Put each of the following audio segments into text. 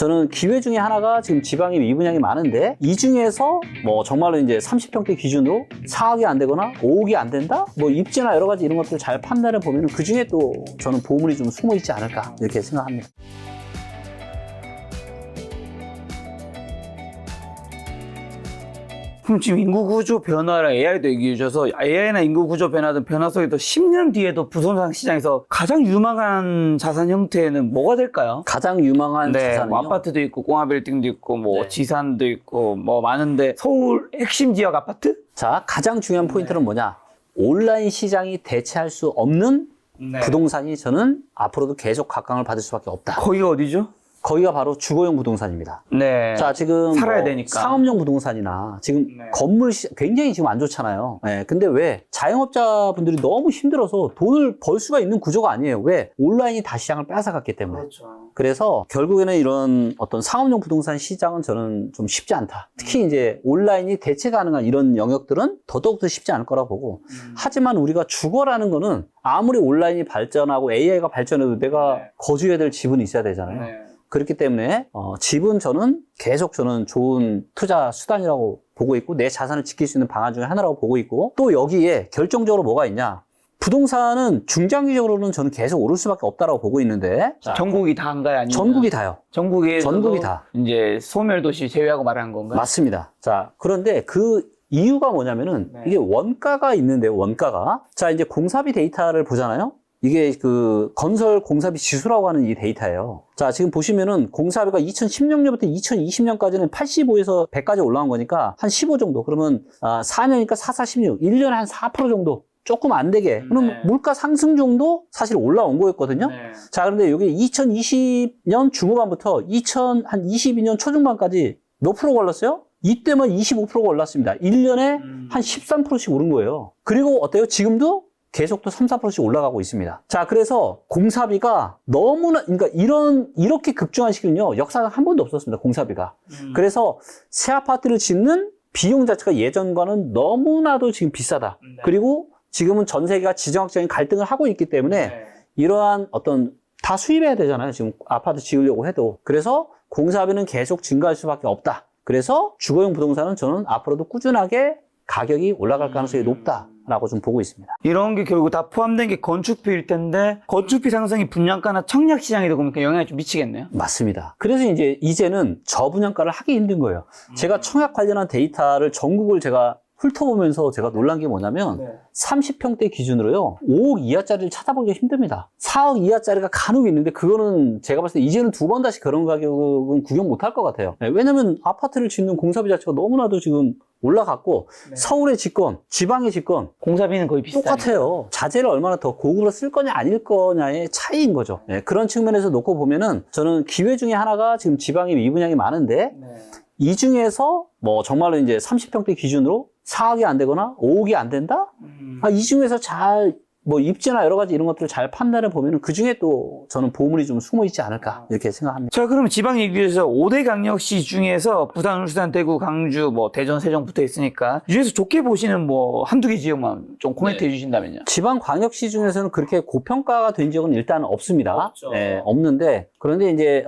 저는 기회 중에 하나가 지금 지방이 미분양이 많은데 이 중에서 뭐 정말로 이제 30평대 기준으로 4억이 안 되거나 5억이 안 된다? 뭐 입지나 여러 가지 이런 것들을 잘 판단해 보면 그 중에 또 저는 보물이 좀 숨어 있지 않을까 이렇게 생각합니다. 그럼 지금 인구구조 변화랑 AI도 얘기해 주셔서 AI나 인구구조 변화든 변화 속에도 10년 뒤에도 부동산 시장에서 가장 유망한 자산 형태는 뭐가 될까요? 가장 유망한 자산은요? 뭐 아파트도 있고 공화빌딩도 있고 뭐 네. 지산도 있고 뭐 많은데 서울 핵심 지역 아파트? 자, 가장 중요한 포인트는 뭐냐? 온라인 시장이 대체할 수 없는 부동산이 저는 앞으로도 계속 각광을 받을 수밖에 없다. 거기가 어디죠? 거기가 바로 주거용 부동산입니다. 네. 자, 지금 살아야 되니까. 상업용 부동산이나 지금 건물 굉장히 지금 안 좋잖아요. 네, 근데 왜 자영업자분들이 너무 힘들어서 돈을 벌 수가 있는 구조가 아니에요. 왜? 온라인이 다 시장을 뺏어갔기 때문에. 그렇죠. 그래서 결국에는 이런 어떤 상업용 부동산 시장은 저는 좀 쉽지 않다. 특히 이제 온라인이 대체 가능한 이런 영역들은 더더욱더 쉽지 않을 거라고 보고. 하지만 우리가 주거라는 거는 아무리 온라인이 발전하고 AI가 발전해도 내가 거주해야 될 집은 있어야 되잖아요. 그렇기 때문에 집은 저는 계속 저는 좋은 투자 수단이라고 보고 있고 내 자산을 지킬 수 있는 방안 중에 하나라고 보고 있고 또 여기에 결정적으로 뭐가 있냐. 부동산은 중장기적으로는 저는 계속 오를 수밖에 없다라고 보고 있는데 전국이 다인가요? 아니면 전국이 다요. 전국이 다. 이제 소멸도시 제외하고 말하는 건가요? 맞습니다. 자, 그런데 그 이유가 뭐냐면은 이게 원가가 있는데 원가가 자 이제 공사비 데이터를 보잖아요. 이게 그 건설 공사비 지수라고 하는 이 데이터예요. 자, 지금 보시면은 공사비가 2016년부터 2020년까지는 85에서 100까지 올라온 거니까 한 15 정도. 그러면 4년이니까 4, 4, 16. 1년에 한 4% 정도. 조금 안 되게. 그럼 물가 상승 정도 사실 올라온 거였거든요. 자, 그런데 여기 2020년 중후반부터 2022년 초중반까지 몇 프로가 올랐어요? 이때만 25%가 올랐습니다. 1년에 한 13%씩 오른 거예요. 그리고 어때요? 지금도 계속 또 3, 4%씩 올라가고 있습니다. 자, 그래서 공사비가 너무나, 그러니까 이렇게 급증한 시기는요, 역사가 한 번도 없었습니다, 공사비가. 그래서 새 아파트를 짓는 비용 자체가 예전과는 너무나도 지금 비싸다. 그리고 지금은 전 세계가 지정학적인 갈등을 하고 있기 때문에 이러한 어떤 다 수입해야 되잖아요, 지금 아파트 지으려고 해도. 그래서 공사비는 계속 증가할 수밖에 없다. 그래서 주거용 부동산은 저는 앞으로도 꾸준하게 가격이 올라갈 가능성이 높다라고 좀 보고 있습니다. 이런 게 결국 다 포함된 게 건축비일 텐데 건축비 상승이 분양가나 청약 시장에도 그러니까 영향이 좀 미치겠네요. 맞습니다. 그래서 이제는 저분양가를 하기 힘든 거예요. 제가 청약 관련한 데이터를 전국을 제가 훑어보면서 제가 놀란 게 뭐냐면 30평대 기준으로요 5억 이하짜리를 찾아보기가 힘듭니다. 4억 이하짜리가 간혹 있는데 그거는 제가 봤을 때 이제는 두 번 다시 그런 가격은 구경 못할 것 같아요. 왜냐면 아파트를 짓는 공사비 자체가 너무나도 지금 올라갔고 서울의 집권, 지방의 집권 공사비는 거의 비슷하네요. 똑같아요. 자재를 얼마나 더 고급으로 쓸 거냐 아닐 거냐의 차이인 거죠. 그런 측면에서 놓고 보면은 저는 기회 중에 하나가 지금 지방이 미분양이 많은데 이 중에서 뭐 정말로 이제 30평대 기준으로 4억이 안 되거나 5억이 안 된다? 이 중에서 잘 뭐 입지나 여러 가지 이런 것들을 잘 판단해 보면은 그 중에 또 저는 보물이 좀 숨어 있지 않을까 이렇게 생각합니다. 자, 그러면 지방 얘기에서 5대 강력시 중에서 부산, 울산, 대구, 강주, 뭐 대전, 세종 붙어 있으니까 이 중에서 좋게 보시는 뭐 한두 개 지역만 좀 코멘트 해주신다면요. 지방 광역시 중에서는 그렇게 고평가가 된 지역은 일단 없습니다. 없죠. 없는데 그런데 이제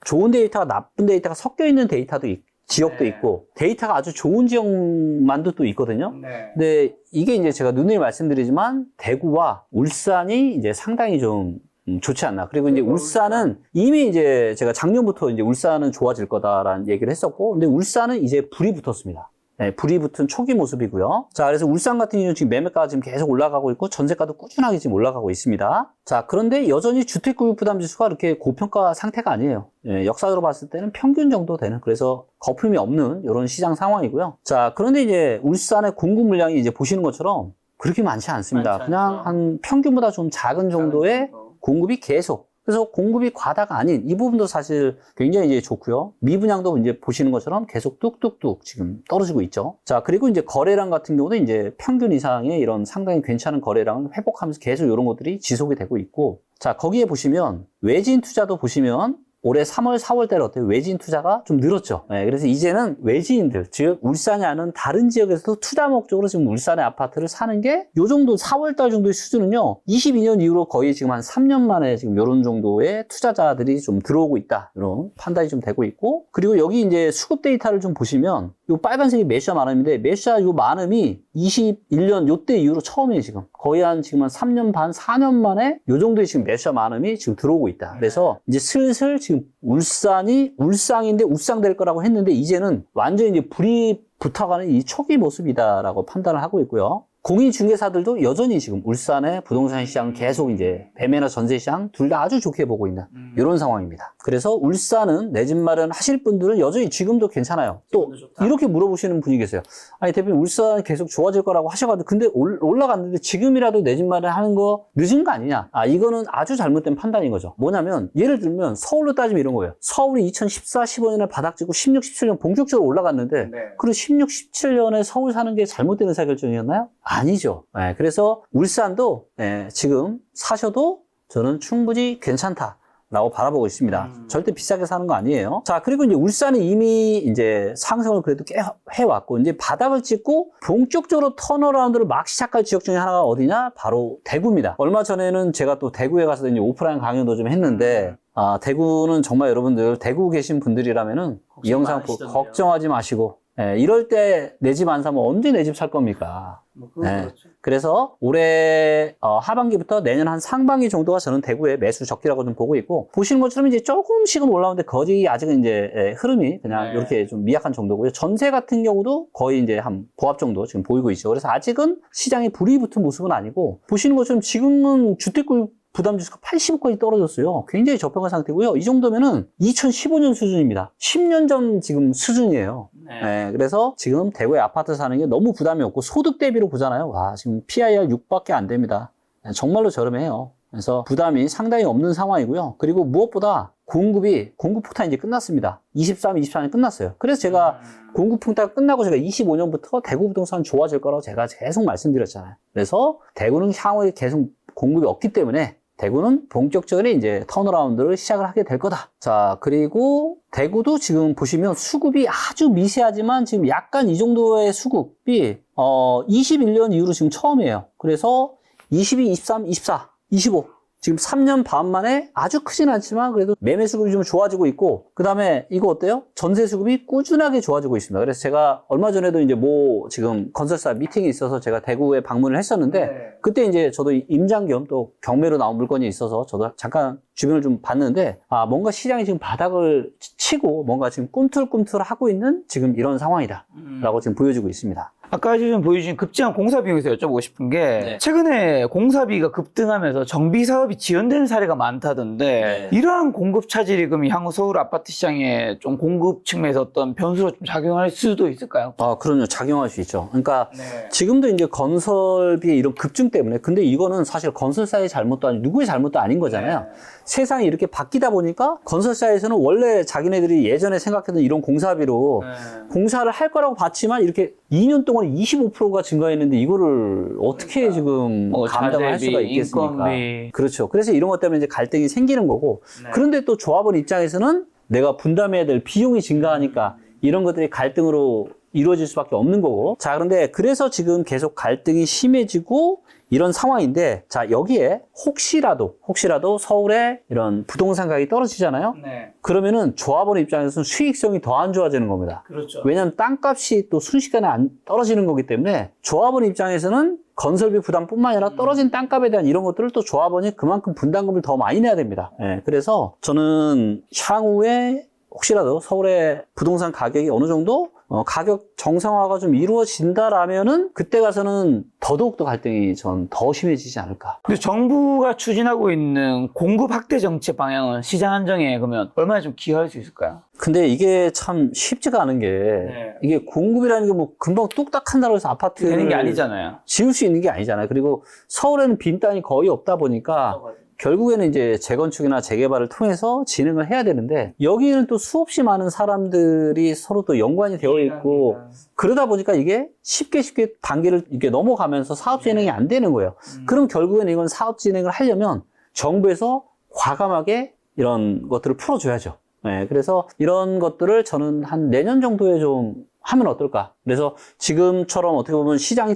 좋은 데이터가 나쁜 데이터가 섞여 있는 데이터도 지역도 있고 데이터가 아주 좋은 지역만도 또 있거든요. 근데 이게 이제 제가 누누이 말씀드리지만 대구와 울산이 이제 상당히 좀 좋지 않나. 그리고 이제 울산은 이미 이제 제가 작년부터 이제 울산은 좋아질 거다라는 얘기를 했었고, 근데 울산은 이제 불이 붙었습니다. 불이 붙은 초기 모습이고요. 자, 그래서 울산 같은 경우는 지금 매매가가 지금 계속 올라가고 있고 전세가도 꾸준하게 지금 올라가고 있습니다. 자, 그런데 여전히 주택구입 부담 지수가 그렇게 고평가 상태가 아니에요. 역사적으로 봤을 때는 평균 정도 되는, 그래서 거품이 없는 이런 시장 상황이고요. 자, 그런데 이제 울산의 공급 물량이 이제 보시는 것처럼 그렇게 많지 않습니다. 그냥 한 평균보다 좀 작은 정도의 공급이 계속. 그래서 공급이 과다가 아닌 이 부분도 사실 굉장히 이제 좋고요. 미분양도 이제 보시는 것처럼 계속 뚝뚝뚝 지금 떨어지고 있죠. 자, 그리고 이제 거래량 같은 경우도 이제 평균 이상의 이런 상당히 괜찮은 거래량을 회복하면서 계속 이런 것들이 지속이 되고 있고, 자, 거기에 보시면 외진 투자도 보시면 올해 3월, 4월 달에 어때요? 외진 투자가 좀 늘었죠. 네, 그래서 이제는 외지인들, 즉 울산이 아닌 다른 지역에서도 투자 목적으로 지금 울산의 아파트를 사는 게 요 정도 4월 달 정도의 수준은요. 22년 이후로 거의 지금 한 3년 만에 지금 요런 정도의 투자자들이 좀 들어오고 있다. 이런 판단이 좀 되고 있고, 그리고 여기 이제 수급 데이터를 좀 보시면 요 빨간색이 매수자 많음인데 매수자 요 많음이 21년 요때 이후로 처음이에요. 지금 거의 한 지금 한 3년 반, 4년 만에 요 정도의 지금 매수자 많음이 지금 들어오고 있다. 그래서 이제 슬슬 지금 울산이 울상인데 울상될 거라고 했는데 이제는 완전히 이제 불이 붙어가는 이 초기 모습이다라고 판단을 하고 있고요. 공인중개사들도 여전히 지금 울산의 부동산 시장을 계속 이제 매매나 전세 시장 둘 다 아주 좋게 보고 있는 이런 상황입니다. 그래서 울산은 내 집 마련 하실 분들은 여전히 지금도 괜찮아요. 또 이렇게 물어보시는 분이 계세요. 아니 대표님 울산 계속 좋아질 거라고 하셔가지고 근데 올라갔는데 지금이라도 내 집 마련 하는 거 늦은 거 아니냐? 아 이거는 아주 잘못된 판단인 거죠. 뭐냐면 예를 들면 서울로 따지면 이런 거예요. 서울이 2014, 15년에 바닥 찍고 16, 17년 본격적으로 올라갔는데 네. 그리고 16, 17년에 서울 사는 게 잘못된 의사결정이었나요? 아니죠. 네, 그래서 울산도 지금 사셔도 저는 충분히 괜찮다라고 바라보고 있습니다. 절대 비싸게 사는 거 아니에요. 자, 그리고 이제 울산은 이미 이제 상승을 그래도 꽤 해왔고, 이제 바닥을 찍고 본격적으로 턴어라운드를 막 시작할 지역 중에 하나가 어디냐? 바로 대구입니다. 얼마 전에는 제가 또 대구에 가서 이제 오프라인 강연도 좀 했는데, 대구는 정말 여러분들, 대구 계신 분들이라면은 이 영상 보고 걱정하지 마시고, 이럴 때 내 집 안 사면 언제 내 집 살 겁니까? 그렇죠. 그래서 올해 하반기부터 내년 한 상반기 정도가 저는 대구의 매수 적기라고 좀 보고 있고 보시는 것처럼 이제 조금씩은 올라오는데 거의 아직은 이제 흐름이 그냥 이렇게 좀 미약한 정도고요. 전세 같은 경우도 거의 이제 한 보합 정도 지금 보이고 있죠. 그래서 아직은 시장에 불이 붙은 모습은 아니고 보시는 것처럼 지금은 주택구 부담지수가 80까지 떨어졌어요. 굉장히 저평한 상태고요. 이 정도면은 2015년 수준입니다. 10년 전 지금 수준이에요. 네, 그래서 지금 대구에 아파트 사는 게 너무 부담이 없고 소득 대비로 보잖아요. 와, 지금 PIR 6밖에 안 됩니다. 정말로 저렴해요. 그래서 부담이 상당히 없는 상황이고요. 그리고 무엇보다 공급 폭탄이 이제 끝났습니다. 23, 24년 끝났어요. 그래서 제가 공급 폭탄 끝나고 제가 25년부터 대구 부동산 좋아질 거라고 제가 계속 말씀드렸잖아요. 그래서 대구는 향후에 계속 공급이 없기 때문에 대구는 본격적으로 이제 턴어라운드를 시작을 하게 될 거다. 자, 그리고 대구도 지금 보시면 수급이 아주 미세하지만 지금 약간 이 정도의 수급이 21년 이후로 지금 처음이에요. 그래서 22, 23, 24, 25 지금 3년 반 만에 아주 크진 않지만 그래도 매매 수급이 좀 좋아지고 있고 그다음에 이거 어때요? 전세 수급이 꾸준하게 좋아지고 있습니다. 그래서 제가 얼마 전에도 이제 지금 건설사 미팅이 있어서 제가 대구에 방문을 했었는데 그때 이제 저도 임장 겸 또 경매로 나온 물건이 있어서 저도 잠깐 주변을 좀 봤는데 뭔가 시장이 지금 바닥을 치고 뭔가 지금 꿈틀꿈틀하고 있는 지금 이런 상황이다라고 지금 보여지고 있습니다. 아까 지금 보여주신 급증한 공사 비용에서 여쭤보고 싶은 게 최근에 공사비가 급등하면서 정비 사업이 지연되는 사례가 많다던데 이러한 공급 차질이 그럼 향후 서울 아파트 시장에 좀 공급 측면에서 어떤 변수로 좀 작용할 수도 있을까요? 그럼요. 작용할 수 있죠. 그러니까 지금도 이제 건설비의 이런 급증 때문에 근데 이거는 사실 건설사의 잘못도 아니고 누구의 잘못도 아닌 거잖아요. 세상이 이렇게 바뀌다 보니까 건설사에서는 원래 자기네들이 예전에 생각했던 이런 공사비로 공사를 할 거라고 봤지만 이렇게 2년 동안 25%가 증가했는데 이거를 어떻게 지금 감당할 수가 있겠습니까? 인건비. 그렇죠. 그래서 이런 것 때문에 이제 갈등이 생기는 거고 그런데 또 조합원 입장에서는 내가 분담해야 될 비용이 증가하니까 이런 것들이 갈등으로 이루어질 수밖에 없는 거고 자 그런데 그래서 지금 계속 갈등이 심해지고 이런 상황인데 자 여기에 혹시라도 서울에 이런 부동산 가격이 떨어지잖아요. 그러면은 조합원 입장에서는 수익성이 더 안 좋아지는 겁니다. 그렇죠. 왜냐하면 땅값이 또 순식간에 안 떨어지는 거기 때문에 조합원 입장에서는 건설비 부담뿐만 아니라 떨어진 땅값에 대한 이런 것들을 또 조합원이 그만큼 분담금을 더 많이 내야 됩니다. 그래서 저는 향후에 혹시라도 서울의 부동산 가격이 어느 정도 가격 정상화가 좀 이루어진다라면은 그때 가서는 더더욱더 갈등이 전 더 심해지지 않을까. 근데 정부가 추진하고 있는 공급 확대 정책 방향은 시장 안정에 그러면 얼마나 좀 기여할 수 있을까요? 근데 이게 참 쉽지가 않은 게 이게 공급이라는 게 뭐 금방 뚝딱 한다고 해서 아파트를 되는 게 아니잖아요. 지을 수 있는 게 아니잖아요. 그리고 서울에는 빈 땅이 거의 없다 보니까 결국에는 이제 재건축이나 재개발을 통해서 진행을 해야 되는데 여기는 또 수없이 많은 사람들이 서로 또 연관이 되어 있고 그러다 보니까 이게 쉽게 단계를 이렇게 넘어가면서 사업 진행이 안 되는 거예요. 그럼 결국에는 이건 사업 진행을 하려면 정부에서 과감하게 이런 것들을 풀어줘야죠. 네, 그래서 이런 것들을 저는 한 내년 정도에 좀 하면 어떨까. 그래서 지금처럼 어떻게 보면 시장이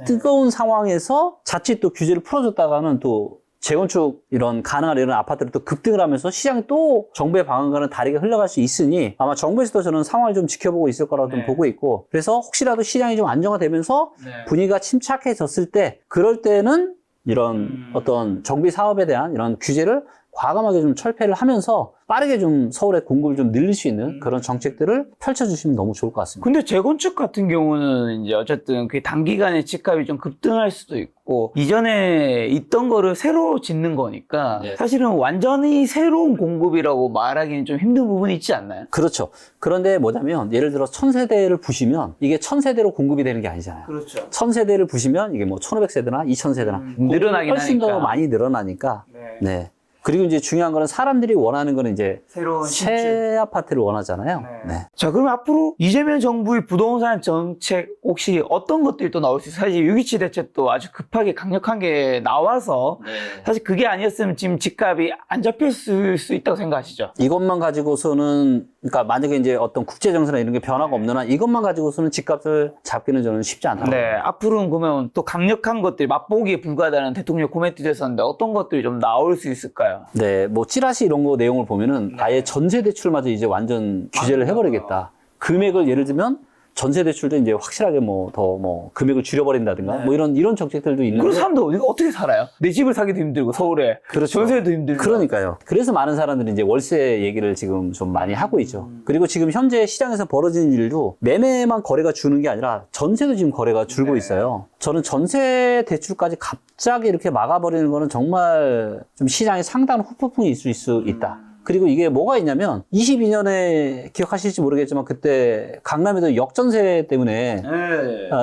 뜨거운 상황에서 자칫 또 규제를 풀어줬다가는 또 재건축 이런 가능한 이런 아파트를 또 급등을 하면서 시장이 또 정부의 방안과는 다르게 흘러갈 수 있으니 아마 정부에서도 저는 상황을 좀 지켜보고 있을 거라고 좀 보고 있고 그래서 혹시라도 시장이 좀 안정화되면서 분위기가 침착해졌을 때 그럴 때는 이런 어떤 정비 사업에 대한 이런 규제를 과감하게 좀 철폐를 하면서 빠르게 좀 서울의 공급을 좀 늘릴 수 있는 그런 정책들을 펼쳐주시면 너무 좋을 것 같습니다. 근데 재건축 같은 경우는 이제 어쨌든 그 단기간에 집값이 좀 급등할 수도 있고 이전에 있던 거를 새로 짓는 거니까 사실은 완전히 새로운 공급이라고 말하기는 좀 힘든 부분이 있지 않나요? 그렇죠. 그런데 뭐냐면 예를 들어 1000세대를 부시면 이게 1000세대로 공급이 되는 게 아니잖아요. 그렇죠. 1000세대를 부시면 이게 뭐 1500세대나 2000세대나 늘어나긴 훨씬 하니까. 더 많이 늘어나니까 네. 그리고 이제 중요한 거는 사람들이 원하는 거는 이제 새로운 새 아파트를 원하잖아요. 네. 자, 그럼 앞으로 이재명 정부의 부동산 정책 혹시 어떤 것들이 또 나올 수 있어요? 사실 6.27 대책도 아주 급하게 강력한 게 나와서 사실 그게 아니었으면 지금 집값이 안 잡혔을 수 있다고 생각하시죠? 이것만 가지고서는 그러니까 만약에 이제 어떤 국제 정세나 이런 게 변화가 없는 한 이것만 가지고서는 집값을 잡기는 저는 쉽지 않다고. 네, 앞으로는 그러면 또 강력한 것들이 맛보기에 불과하다는 대통령 코멘트 됐었는데 어떤 것들이 좀 나올 수 있을까요? 네, 뭐 찌라시 이런 거 내용을 보면은 아예 전세 대출마저 이제 완전 규제를 해버리겠다. 금액을 예를 들면 전세 대출도 이제 확실하게 뭐 더 뭐 금액을 줄여버린다든가 뭐 이런 정책들도 있는데. 그런 사람들 어디가 어떻게 살아요? 내 집을 사기도 힘들고 서울에 그렇죠. 전세도 힘들고. 그러니까요. 그래서 많은 사람들이 이제 월세 얘기를 지금 좀 많이 하고 있죠. 그리고 지금 현재 시장에서 벌어지는 일도 매매만 거래가 주는 게 아니라 전세도 지금 거래가 줄고 있어요. 저는 전세 대출까지 갑자기 이렇게 막아버리는 거는 정말 좀 시장에 상당한 후폭풍이 있을 수 있다. 그리고 이게 뭐가 있냐면 22년에 기억하실지 모르겠지만 그때 강남에도 역전세 때문에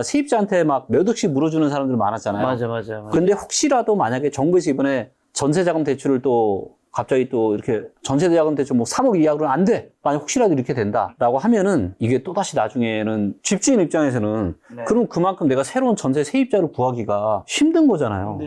세입자한테 막 몇 억씩 물어주는 사람들 많았잖아요. 맞아. 근데 혹시라도 만약에 정부에서 이번에 전세자금 대출을 또 갑자기 또 이렇게 전세자금 대출 뭐 3억 이하로는 안 돼. 만약 혹시라도 이렇게 된다라고 하면은 이게 또다시 나중에는 집주인 입장에서는 그럼 그만큼 내가 새로운 전세 세입자를 구하기가 힘든 거잖아요.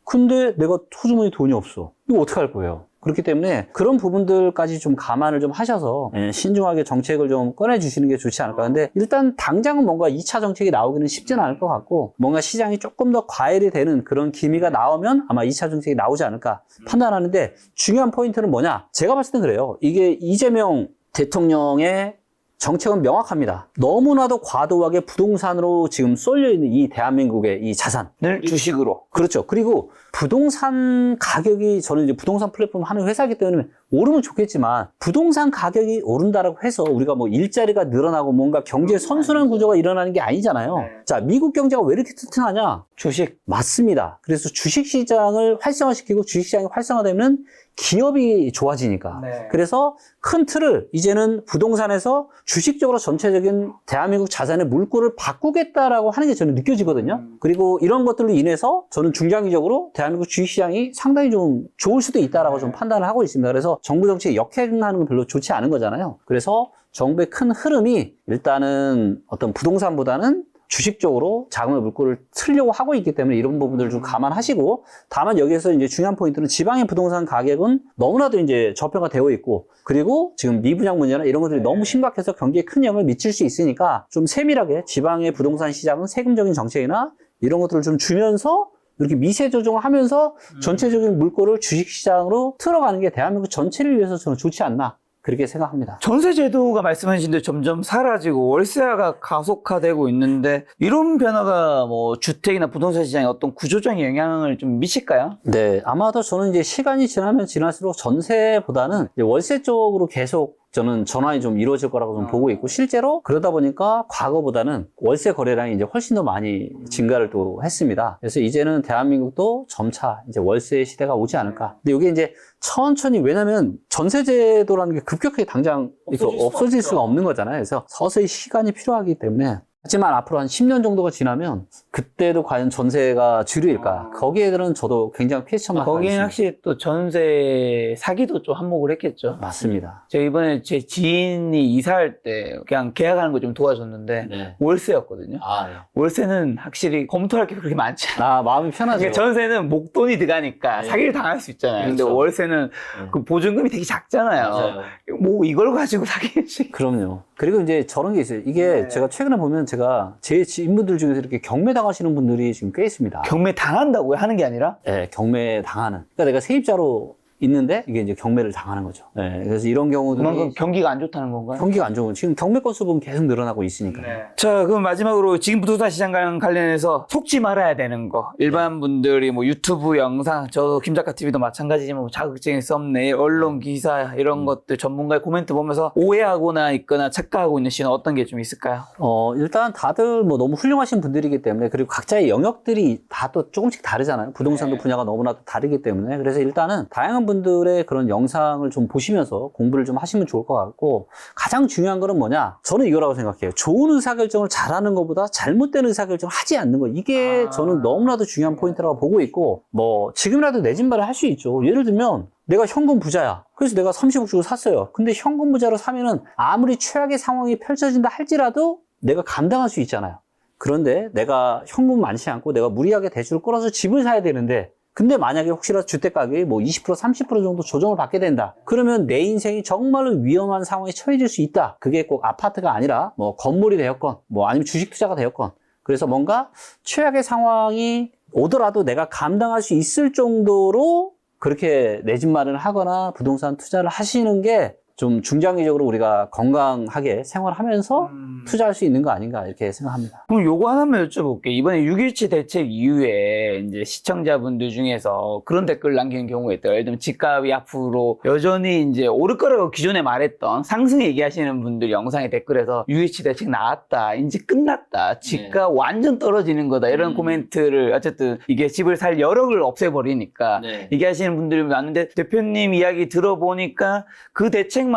근데 내가 토주머니 돈이 없어. 이거 어떡할 거예요? 그렇기 때문에 그런 부분들까지 좀 감안을 좀 하셔서 신중하게 정책을 좀 꺼내주시는 게 좋지 않을까. 근데 일단 당장은 뭔가 2차 정책이 나오기는 쉽지는 않을 것 같고 뭔가 시장이 조금 더 과열이 되는 그런 기미가 나오면 아마 2차 정책이 나오지 않을까 판단하는데 중요한 포인트는 뭐냐. 제가 봤을 땐 그래요. 이게 이재명 대통령의 정책은 명확합니다. 너무나도 과도하게 부동산으로 지금 쏠려있는 이 대한민국의 이 자산을 주식으로. 그렇죠. 그리고 부동산 가격이 저는 이제 부동산 플랫폼 하는 회사이기 때문에 오르면 좋겠지만 부동산 가격이 오른다라고 해서 우리가 뭐 일자리가 늘어나고 뭔가 경제 선순환 구조가 일어나는 게 아니잖아요. 자, 미국 경제가 왜 이렇게 튼튼하냐? 주식. 맞습니다. 그래서 주식시장을 활성화시키고 주식시장이 활성화되면 기업이 좋아지니까. 그래서 큰 틀을 이제는 부동산에서 주식적으로 전체적인 대한민국 자산의 물꼬를 바꾸겠다라고 하는 게 저는 느껴지거든요. 그리고 이런 것들로 인해서 저는 중장기적으로 대한민국 주식시장이 상당히 좀 좋을 수도 있다라고 좀 판단을 하고 있습니다. 그래서 정부 정책이 역행하는 건 별로 좋지 않은 거잖아요. 그래서 정부의 큰 흐름이 일단은 어떤 부동산보다는 주식적으로 자금의 물꼬를 틀려고 하고 있기 때문에 이런 부분들을 좀 감안하시고 다만 여기에서 이제 중요한 포인트는 지방의 부동산 가격은 너무나도 이제 저평가되어 있고 그리고 지금 미분양 문제나 이런 것들이 너무 심각해서 경기에 큰 영향을 미칠 수 있으니까 좀 세밀하게 지방의 부동산 시장은 세금적인 정책이나 이런 것들을 좀 주면서 이렇게 미세 조정을 하면서 전체적인 물꼬를 주식시장으로 틀어가는 게 대한민국 전체를 위해서 저는 좋지 않나 그렇게 생각합니다. 전세 제도가 말씀하신 대로 점점 사라지고 월세화가 가속화되고 있는데 이런 변화가 뭐 주택이나 부동산 시장에 어떤 구조적인 영향을 좀 미칠까요? 네, 아마도 저는 이제 시간이 지나면 지날수록 전세보다는 이제 월세 쪽으로 계속 저는 전환이 좀 이루어질 거라고 좀 보고 있고 실제로 그러다 보니까 과거보다는 월세 거래량이 이제 훨씬 더 많이 증가를 또 했습니다. 그래서 이제는 대한민국도 점차 이제 월세 시대가 오지 않을까. 근데 이게 이제 천천히 왜냐면 전세제도라는 게 급격하게 당장 없어질 수가 없는 거잖아요. 그래서 서서히 시간이 필요하기 때문에 하지만 앞으로 한 10년 정도가 지나면 그때도 과연 전세가 주류일까? 거기에는 저도 굉장히 피해천만 거기는 확실히 또 전세 사기도 좀 한몫을 했겠죠. 맞습니다. 제가 이번에 제 지인이 이사할 때 그냥 계약하는 거 좀 도와줬는데 네. 월세였거든요. 네. 월세는 확실히 검토할 게 그렇게 많지 않아요. 마음이 편하죠. 그러니까 전세는 목돈이 들어가니까 네. 사기를 당할 수 있잖아요. 근데 그렇죠. 월세는 네. 그 보증금이 되게 작잖아요. 맞아요. 뭐 이걸 가지고 사기지. 그럼요. 그리고 이제 저런 게 있어요. 이게 제가 최근에 보면 제가 제 지인분들 중에서 이렇게 경매 당하시는 분들이 지금 꽤 있습니다. 경매 당한다고요? 하는 게 아니라? 네, 경매 당하는. 그러니까 내가 세입자로 있는데 이게 이제 경매를 당하는 거죠. 네, 그래서 이런 경우들이 그만큼 경기가 안 좋다는 건가요? 경기가 안 좋은 지금 경매 건수 보면 계속 늘어나고 있으니까요. 자, 그럼 마지막으로 지금 부동산 시장과 관련해서 속지 말아야 되는 거. 일반 분들이 뭐 유튜브 영상, 저 김작가 TV도 마찬가지지만 뭐 자극적인 썸네일, 언론 기사 이런 것들 전문가의 코멘트 보면서 오해하거나 있거나 착각하고 있는 시는 어떤 게 좀 있을까요? 일단 다들 뭐 너무 훌륭하신 분들이기 때문에 그리고 각자의 영역들이 다 또 조금씩 다르잖아요. 부동산도 분야가 너무나도 다르기 때문에 그래서 일단은 다양한 분들의 그런 영상을 좀 보시면서 공부를 좀 하시면 좋을 것 같고 가장 중요한 거는 뭐냐? 저는 이거라고 생각해요. 좋은 의사결정을 잘하는 것보다 잘못된 의사결정을 하지 않는 거. 이게 저는 너무나도 중요한 포인트라고 보고 있고 뭐 지금이라도 내 집 마련 할 수 있죠. 예를 들면 내가 현금 부자야. 그래서 내가 30억 주고 샀어요. 근데 현금 부자로 사면은 아무리 최악의 상황이 펼쳐진다 할지라도 내가 감당할 수 있잖아요. 그런데 내가 현금 많지 않고 내가 무리하게 대출을 끌어서 집을 사야 되는데 근데 만약에 혹시라도 주택 가격이 뭐 20%, 30% 정도 조정을 받게 된다. 그러면 내 인생이 정말로 위험한 상황에 처해질 수 있다. 그게 꼭 아파트가 아니라 뭐 건물이 되었건 뭐 아니면 주식 투자가 되었건. 그래서 뭔가 최악의 상황이 오더라도 내가 감당할 수 있을 정도로 그렇게 내 집 마련을 하거나 부동산 투자를 하시는 게 좀 중장기적으로 우리가 건강하게 생활하면서 투자할 수 있는 거 아닌가 이렇게 생각합니다. 그럼 요거 하나만 여쭤볼게요. 이번에 6.17 대책 이후에 이제 시청자분들 중에서 그런 댓글 남기는 경우가 있대요. 예를 들면 집값이 앞으로 여전히 이제 오를 거라고 기존에 말했던 상승 얘기하시는 분들 영상에 댓글에서 6.17 대책 나왔다. 이제 끝났다. 집값 완전 떨어지는 거다. 이런 코멘트를 어쨌든 이게 집을 살 여력을 없애버리니까 얘기하시는 분들이 많은데 대표님 이야기 들어보니까 그 대책만으로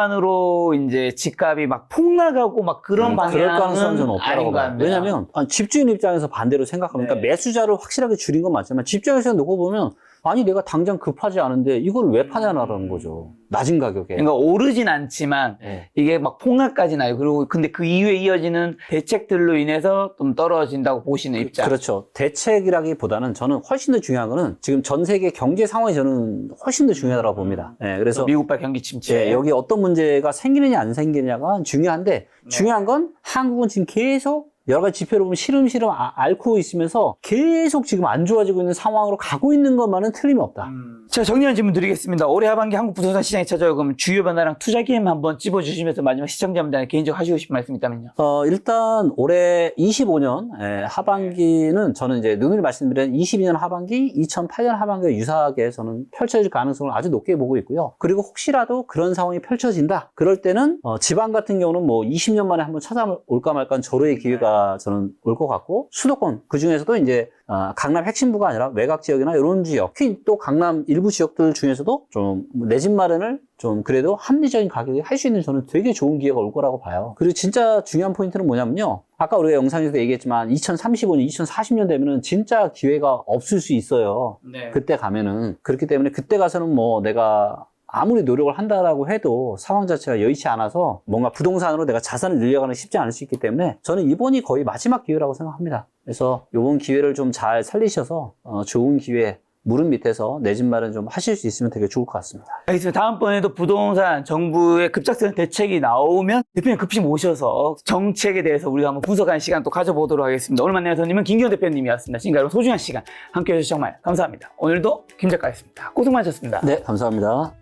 이제 집값이 막 폭락하고 막 그런 방향은 그럴 가능성은 저는 없다고 아닌 것 봐요. 같네요. 왜냐하면 집주인 입장에서 반대로 생각하니까 매수자를 확실하게 줄인 건 맞지만 집주인에서 놓고 보면 아니 내가 당장 급하지 않은데 이걸 왜 파냐라는 거죠. 낮은 가격에. 그러니까 오르진 않지만 이게 막 폭락까지 나요. 그리고 근데 그 이후에 이어지는 대책들로 인해서 좀 떨어진다고 보시는 입장. 그렇죠. 대책이라기보다는 저는 훨씬 더 중요한 거는 지금 전 세계 경제 상황이 저는 훨씬 더 중요하다고 봅니다. 그래서 미국발 경기 침체. 여기 어떤 문제가 생기느냐 안 생기느냐가 중요한데 중요한 건 한국은 지금 계속 여러 가지 지표를 보면 시름시름 앓고 있으면서 계속 지금 안 좋아지고 있는 상황으로 가고 있는 것만은 틀림이 없다. 자, 정리한 질문 드리겠습니다. 올해 하반기 한국 부동산 시장이 찾아오면 주요 변화랑 투자 기회만 한번 찝어주시면서 마지막 시청자분들한테 개인적으로 하시고 싶은 말씀 있다면요. 일단 올해 25년 하반기는 저는 이제 누누이 말씀드린 22년 하반기, 2008년 하반기와 유사하게 저는 펼쳐질 가능성을 아주 높게 보고 있고요. 그리고 혹시라도 그런 상황이 펼쳐진다. 그럴 때는 지방 같은 경우는 뭐 20년 만에 한번 찾아올까 말까 하는 절호의 기회가 저는 올 것 같고 수도권 그 중에서도 이제 강남 핵심부가 아니라 외곽 지역이나 이런 지역, 특히 또 강남 일부 지역들 중에서도 좀 내 집 마련을 좀 그래도 합리적인 가격에 할 수 있는 저는 되게 좋은 기회가 올 거라고 봐요. 그리고 진짜 중요한 포인트는 뭐냐면요. 아까 우리가 영상에서도 얘기했지만 2035년, 2040년 되면은 진짜 기회가 없을 수 있어요. 그때 가면은. 그렇기 때문에 그때 가서는 뭐 내가 아무리 노력을 한다라고 해도 상황 자체가 여의치 않아서 뭔가 부동산으로 내가 자산을 늘려가는 게 쉽지 않을 수 있기 때문에 저는 이번이 거의 마지막 기회라고 생각합니다. 그래서 이번 기회를 좀 잘 살리셔서 좋은 기회 무릎 밑에서 내 집 마련 좀 하실 수 있으면 되게 좋을 것 같습니다. 알겠습니다. 다음번에도 부동산 정부의 급작스러운 대책이 나오면 대표님 급히 모셔서 정책에 대해서 우리가 한번 분석하는 시간 또 가져보도록 하겠습니다. 오늘 만난 손님은 김기현 대표님이었습니다. 지금까지 여러분 소중한 시간 함께해 주셔서 정말 감사합니다. 오늘도 김 작가였습니다. 고생 많으셨습니다. 네, 감사합니다.